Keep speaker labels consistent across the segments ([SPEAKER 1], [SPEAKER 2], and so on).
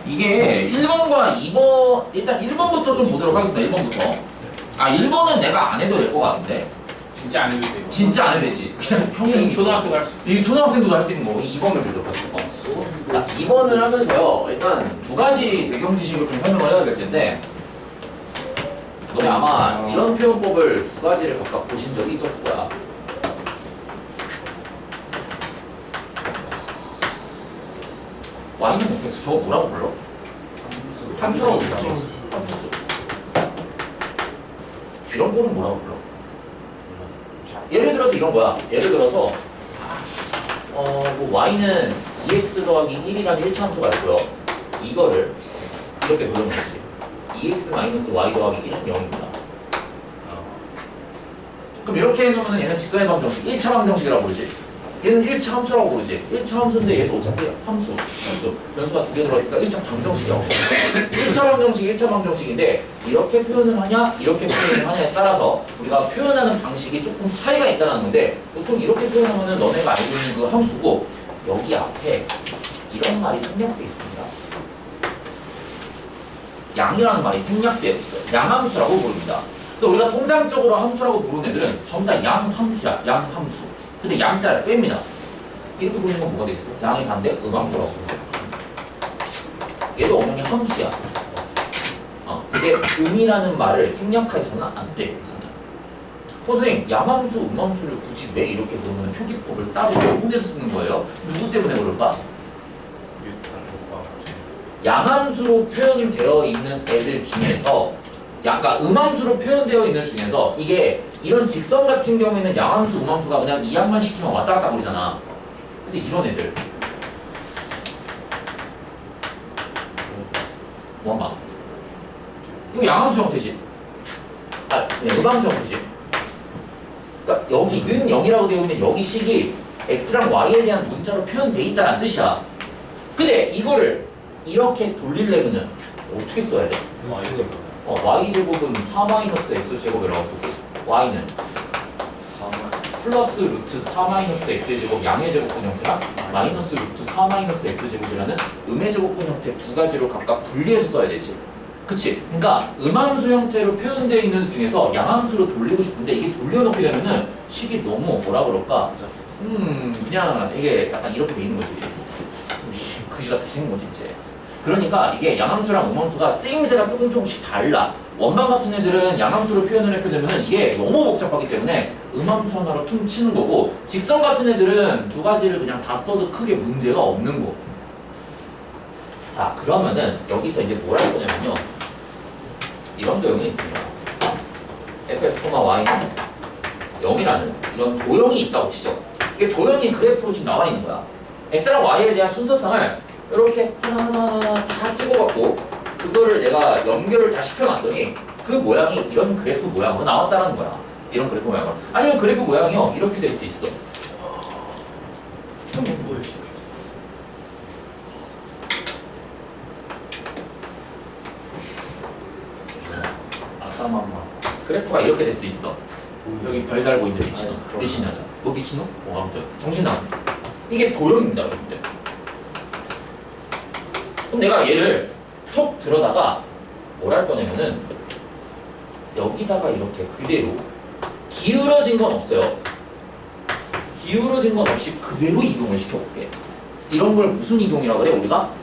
[SPEAKER 1] 이게 1번과 2번 일단 1번부터 좀 보도록 하겠습니다. 1번부터. 아 1번은 내가 안 해도 될 것 같은데.
[SPEAKER 2] 진짜 안 해도 돼요.
[SPEAKER 1] 진짜 안 해도 되지. 그냥 평생
[SPEAKER 2] 초등학교도 할 수 있어.
[SPEAKER 1] 이 초등학생도 할 수 있는 거고 2번을 보도록 하겠습니다. 자 2번을 하면서요. 일단 두 가지 배경 지식을 좀 설명을 해야 될 텐데. 너네 아마 이런 표현법을 두 가지를 각각 보신 적이 있었을 거야. Y는 못했어. 저거 뭐라고 불러? 함수라고 불러. 함수. 이런 거는 뭐라고 불러? 자, 예를 들어서 이런 거야. 예를 들어서 뭐 Y는 2x 더하기 1이라는 1차 함수가 있고요. 이거를 이렇게 보는 거지. 2x 마이너스 y 더하기 1은 0입니다. 그럼 이렇게 해놓으면 얘는 직선의 방정식, 1차 방정식이라고 부르지. 얘는 1차 함수라고 부르지. 1차 함수인데 얘도 어차피 함수. 변수가 두 개 들어가니까 1차 방정식이라고. 1차 방정식, 1차 방정식인데 이렇게 표현을 하냐, 이렇게 표현을 하냐에 따라서 우리가 표현하는 방식이 조금 차이가 있다는 건데 보통 이렇게 표현하면 너네가 알고 있는 그 함수고 여기 앞에 이런 말이 생략되어 있습니다. 양이라는 말이 생략되어 있어요. 양함수라고 부릅니다. 그래서 우리가 통상적으로 함수라고 부르는 애들은 전부 다 양함수야. 양함수. 근데 양자를 뺍니다. 이렇게 부르는 건 뭐가 되겠어? 양의 반대 음함수라고 부르죠. 얘도 엄연히 함수야. 근데 음이라는 말을 생략해서는 안 돼. 여기서는. 선생님, 양함수, 음함수를 굳이 왜 이렇게 부르면 표기법을 따로 혼내서 쓰는 거예요? 누구 때문에 그럴까? 양함수로 표현되어 있는 애들 중에서 그러니까 음함수로 표현되어 있는 중에서 이게 이런 직선 같은 경우에는 양함수, 음함수가 그냥 이항만 시키면 왔다 갔다 거리잖아. 근데 이런 애들 뭐 봐. 이거 양함수 형태지. 음함수 형태지. 그러니까 여기 는 0이라고 되어 있는 여기 식이 x랑 y에 대한 문자로 표현돼 있다는 뜻이야. 근데 이거를 이렇게 돌리려면은 어떻게 써야 돼? y제곱은 4-x제곱이라고 하고 y는 플러스 루트 4-x제곱 양의 제곱분 형태랑 마이너스 루트 4-x제곱이라는 음의 제곱분 형태 두 가지로 각각 분리해서 써야 되지. 그치? 그러니까 음함수 형태로 표현되어 있는 중에서 양함수로 돌리고 싶은데 이게 돌려놓게 되면은 식이 너무 뭐라 그럴까? 그냥 이게 약간 이렇게 돼 있는 거지. 그지 같이 생긴 거지 이제. 그러니까 이게 양함수랑 음함수가 쓰임새가 조금씩 달라. 원반 같은 애들은 양함수로 표현을 했게 되면 이게 너무 복잡하기 때문에 음함수 하나로 퉁치는 거고 직선 같은 애들은 두 가지를 그냥 다 써도 크게 문제가 없는 거. 자 그러면은 여기서 이제 뭘 할 거냐면요. 이런 도형이 있습니다. fx, y는 0이라는 이런 도형이 있다고 치죠. 이게 도형이 그래프로 지금 나와 있는 거야. x랑 y에 대한 순서상을 이렇게 하나하나 다 찍어갖고 그거를 내가 연결을 다 시켜놨더니 그 모양이 이런 그래프 모양으로 나왔다는 거야. 이런 그래프 모양으로. 아니면 그래프 모양이요 이렇게 될 수도 있어. 그래프가 이렇게 될 수도 있어. 여기 별 달고 있는 미친놈. 미친여자. 뭐 미친놈? 아무튼 정신 나간. 이게 도형입니다, 여러분들. 그럼 내가 얘를 톡 들어다가 뭘 할 거냐면은 여기다가 이렇게 그대로 기울어진 건 없어요. 기울어진 건 없이 그대로 이동을 시켜볼게. 이런 걸 무슨 이동이라고 그래 우리가?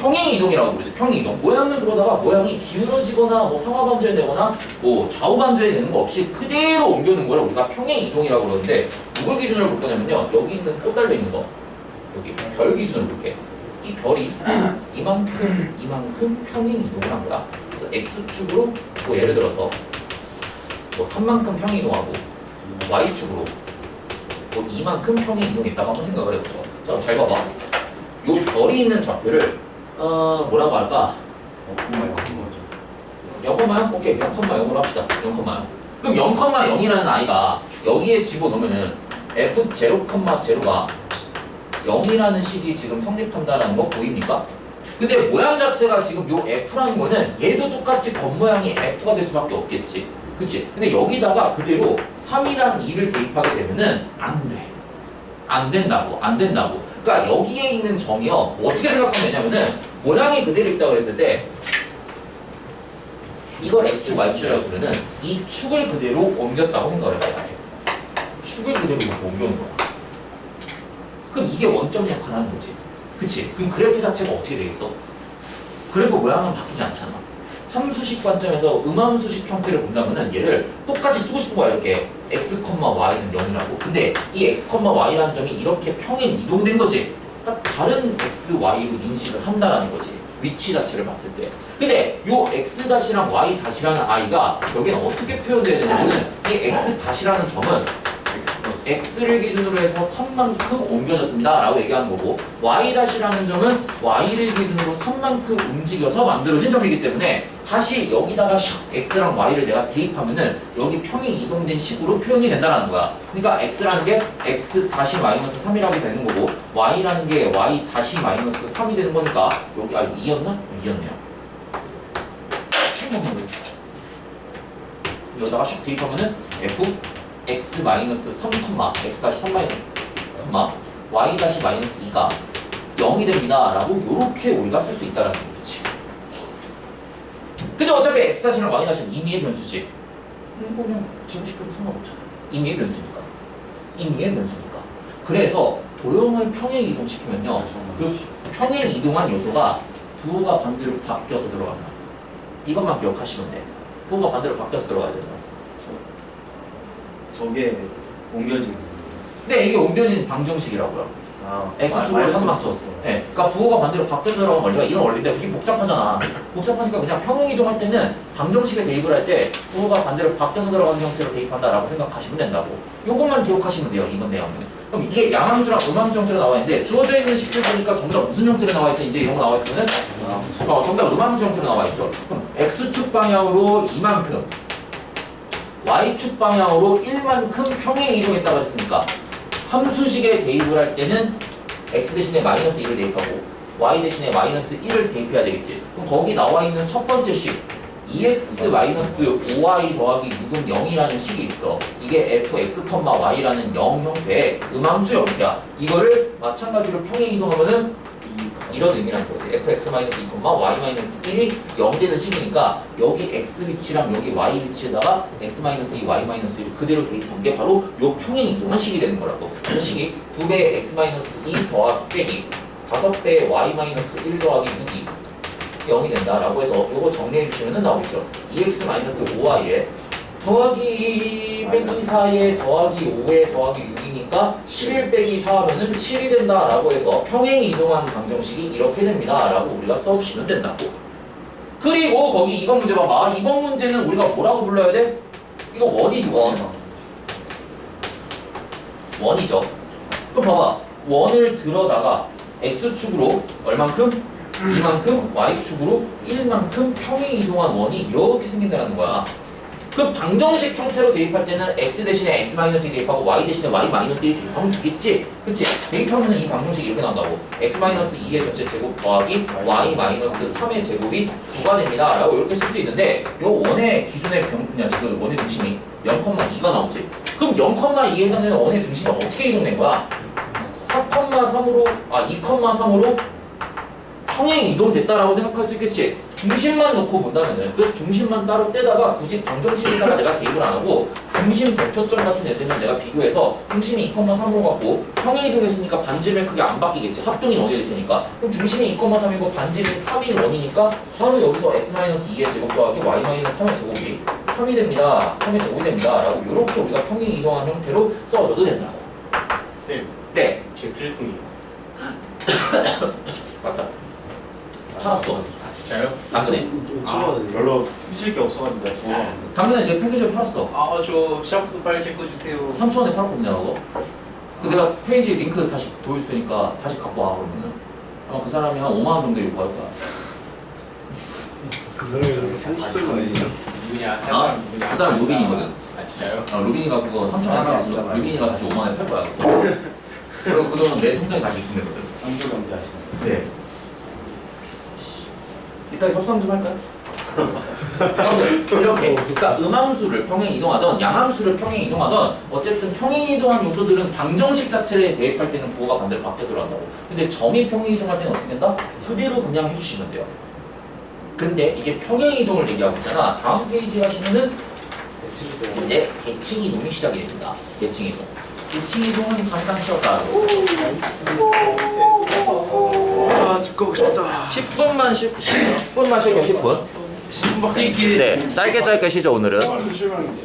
[SPEAKER 1] 평행 이동이라고 부르지. 평행 이동. 모양을 그러다가 모양이 기울어지거나 뭐 상하 반전이 되거나 뭐 좌우 반전이 되는 거 없이 그대로 옮겨놓은 걸 우리가 평행 이동이라고 그러는데 누굴 기준으로 볼 거냐면요. 여기 있는 꽃 달려 있는 거. 여기 별 기준으로 볼게. 이 별이 이만큼 평행 이동을 한 거야. 그래서 x축으로 뭐 예를 들어서 뭐 3만큼 평행 이동하고 y축으로 뭐 이만큼 평행 이동했다고 한번 생각을 해보죠. 자, 잘 봐봐. 요 별이 있는 좌표를 뭐라고 할까? 0,0? 오케이, 0,0으로 합시다. 0,0. 그럼 0,0이라는 아이가 여기에 집어넣으면은 f0,0가 0이라는 식이 지금 성립한다는 거 보입니까? 근데 모양 자체가 지금 요 f라는 거는 얘도 똑같이 겉모양이 f가 될 수밖에 없겠지. 그치? 근데 여기다가 그대로 3이랑 2를 대입하게 되면은 안 돼. 안 된다고. 그러니까 여기에 있는 점이요. 뭐 어떻게 생각하면 되냐면은 모양이 그대로 있다고 그랬을 때 이걸 x축, y축이라고 들으면 이 축을 그대로 옮겼다고 생각을 해봐야 돼. 축을 그대로 이렇게 옮겨놓은 거야. 그럼 이게 원점 역할을 하는 거지. 그치? 그럼 그래프 자체가 어떻게 되겠어? 그래프 모양은 바뀌지 않잖아. 함수식 관점에서 음함수식 형태를 본다면은 얘를 똑같이 쓰고 싶은 거야. 이렇게 x, y는 0이라고. 근데 이 x, y라는 점이 이렇게 평행 이동된 거지. 딱 다른 x, y로 인식을 한다라는 거지. 위치 자체를 봤을 때. 근데 요 x-랑 y-라는 i가 여기는 어떻게 표현돼야 되냐면은 이 x-라는 점은 x를 기준으로 해서 3만큼 옮겨졌습니다 라고 얘기하는 거고 y-라는 점은 y를 기준으로 3만큼 움직여서 만들어진 점이기 때문에 다시 여기다가 x랑 y를 내가 대입하면은 여기 평행 이동된 식으로 표현이 된다는 거야. 그러니까 x라는 게 x-3이라고 되는 거고 y라는 게 y-3이 되는 거니까 여기 2였나? 2였네요. 여기다가 슉 대입하면은 f x-3, x-3 y-2가 0이 됩니다 라고 요렇게 우리가 쓸 수 있다는 거지. 근데 어차피 x-랑 y-는 임의의 변수지. 그냥 제곱시켜도 상관없잖아. 임의의 변수니까. 그래서 도형을 평행 이동시키면요 그 평행 이동한 요소가 부호가 반대로 바뀌어서 들어간다. 이것만 기억하시면 돼. 부호가 반대로 바뀌어서 들어가야 된다.
[SPEAKER 2] 저게 옮겨진
[SPEAKER 1] 네, 이게 옮겨진 방정식이라고요. x축으로 3만큼. 네, 그러니까 부호가 반대로 바뀌어서 들어간 원리가 이런 원리인데 그게 복잡하잖아. 복잡하니까 그냥 평행 이동할 때는 방정식에 대입을 할 때 부호가 반대로 바뀌어서 들어가는 형태로 대입한다라고 생각하시면 된다고. 요것만 기억하시면 돼요. 이번 내용은. 그럼 이게 양함수랑 음함수 형태로 나와 있는데 주어져 있는 식들 보니까 정답 무슨 형태로 나와 있어? 이제 이런 거 나와 있으면은 정답 음함수 형태로 나와 있죠. 그럼 x축 방향으로 이만큼 y축 방향으로 1만큼 평행 이동했다고 했으니까 함수식에 대입을 할 때는 x 대신에 마이너스 1을 대입하고 y 대신에 마이너스 1을 대입해야 되겠지. 그럼 거기 나와 있는 첫 번째 식 2x 마이너스 5y 더하기 6은 0이라는 식이 있어. 이게 fx, y라는 0 형태의 음함수 형태야. 이거를 마찬가지로 평행 이동하면은 이런 의미라는 거지. fx-2, y-1이 0 되는 식이니까 여기 x 위치랑 여기 y 위치에다가 x-2, y-1을 그대로 대입한 게 바로 요 평행 이동한 식이 되는 거라고. 그 식이 2배의 x-2 더하기 빼기 5배의 y-1 더하기 6이 0이 된다라고 해서 요거 정리해 주시면 나오겠죠. 2x-5y에 더하기 빼기 4에 더하기 5에 더하기 6이니까 11 빼기 4 하면은 7이 된다라고 해서 평행 이동한 방정식이 이렇게 됩니다라고 우리가 써주시면 된다고. 그리고 거기 2번 문제 봐봐. 2번 문제는 우리가 뭐라고 불러야 돼? 이거 원이죠. 원이죠. 그럼 봐봐. 원을 들어다가 x축으로 얼만큼? 이만큼, y축으로 1만큼 평행 이동한 원이 이렇게 생긴다는 거야. 그 방정식 형태로 대입할 때는 x 대신에 x-2 대입하고 y 대신에 y-1 대입하면 되겠지? 그치? 대입하면 이 방정식이 이렇게 나온다고. x-2의 전체 제곱 더하기 y-3의 제곱이 9가 됩니다 라고 이렇게 쓸 수 있는데 요 원의 기준의 그 원의 중심이 0,2가 나오지. 그럼 0,2에 해당되는 원의 중심이 어떻게 이동된 거야? 4,3으로 2,3으로 평행 이동됐다라고 생각할 수 있겠지. 중심만 놓고 본다면은 그래서 중심만 따로 떼다가 굳이 방정식에다가 내가 대입을 안 하고 중심 대표점 같은 애들만 내가 비교해서 중심이 2,3으로 갖고 평행 이동했으니까 반지름의 크기 안 바뀌겠지. 합동이 어디에 될 테니까. 그럼 중심이 2,3이고 반지름이 3인 원이니까 바로 여기서 x-2의 제곱 더하기 y-3의 제곱이 3이 됩니다. 3의 제곱이 됩니다. 라고 이렇게 우리가 평행 이동한 형태로 써줘도 된다고.
[SPEAKER 2] 쌤,
[SPEAKER 1] 네.
[SPEAKER 2] 제 필통이에요.
[SPEAKER 1] 맞다. 찾았어.
[SPEAKER 2] 진짜요?
[SPEAKER 1] 당근에
[SPEAKER 2] 별로 훔칠 게 없어가지고 내가 두고
[SPEAKER 1] 당근에 이제 패키지를 팔았어.
[SPEAKER 2] 저 샤프도 빨리 챙겨주세요.
[SPEAKER 1] 3,000원에 팔았거든요, 그거. 그 내가 페이지 링크 다시 보여줄 테니까 다시 갖고 와, 그러면은. 아마 그 사람이 한 5만 원 정도 이거 받을 거야.
[SPEAKER 3] 그 사람이
[SPEAKER 2] 쓰는 거 아니죠? 누구냐? 누구냐?
[SPEAKER 1] 그 사람 루빈이거든.
[SPEAKER 2] 진짜요?
[SPEAKER 1] 루빈이가 그거 3,000원에 팔았어. 루빈이가 다시 5만 원에 팔 거야, 그거. 그리고 그 돈은 내 통장에 다시 입금되거든.
[SPEAKER 2] 상조 경제 하시나요?
[SPEAKER 1] 네. 이따 협상 좀 할까요? 아무튼 이렇게 그러니까 음함수를 평행 이동하던 양함수를 평행 이동하던 어쨌든 평행 이동한 요소들은 방정식 자체를 대입할 때는 부호가 반대로 바뀌어서 한다고. 근데 점이 평행 이동할 때는 어떻게 된다? 그대로 그냥 해주시면 돼요. 근데 이게 평행 이동을 얘기하고 있잖아. 다음 페이지 하시면은 이제 대칭 이동이 시작이 됩니다. 대칭 이동. 대칭 이동은 잠깐 쉬었다.
[SPEAKER 3] 아, 집 가고 싶다.
[SPEAKER 1] 10분만 쉴게요. 10분. 네, 짧게 쉬죠 오늘은.
[SPEAKER 3] 실망인데.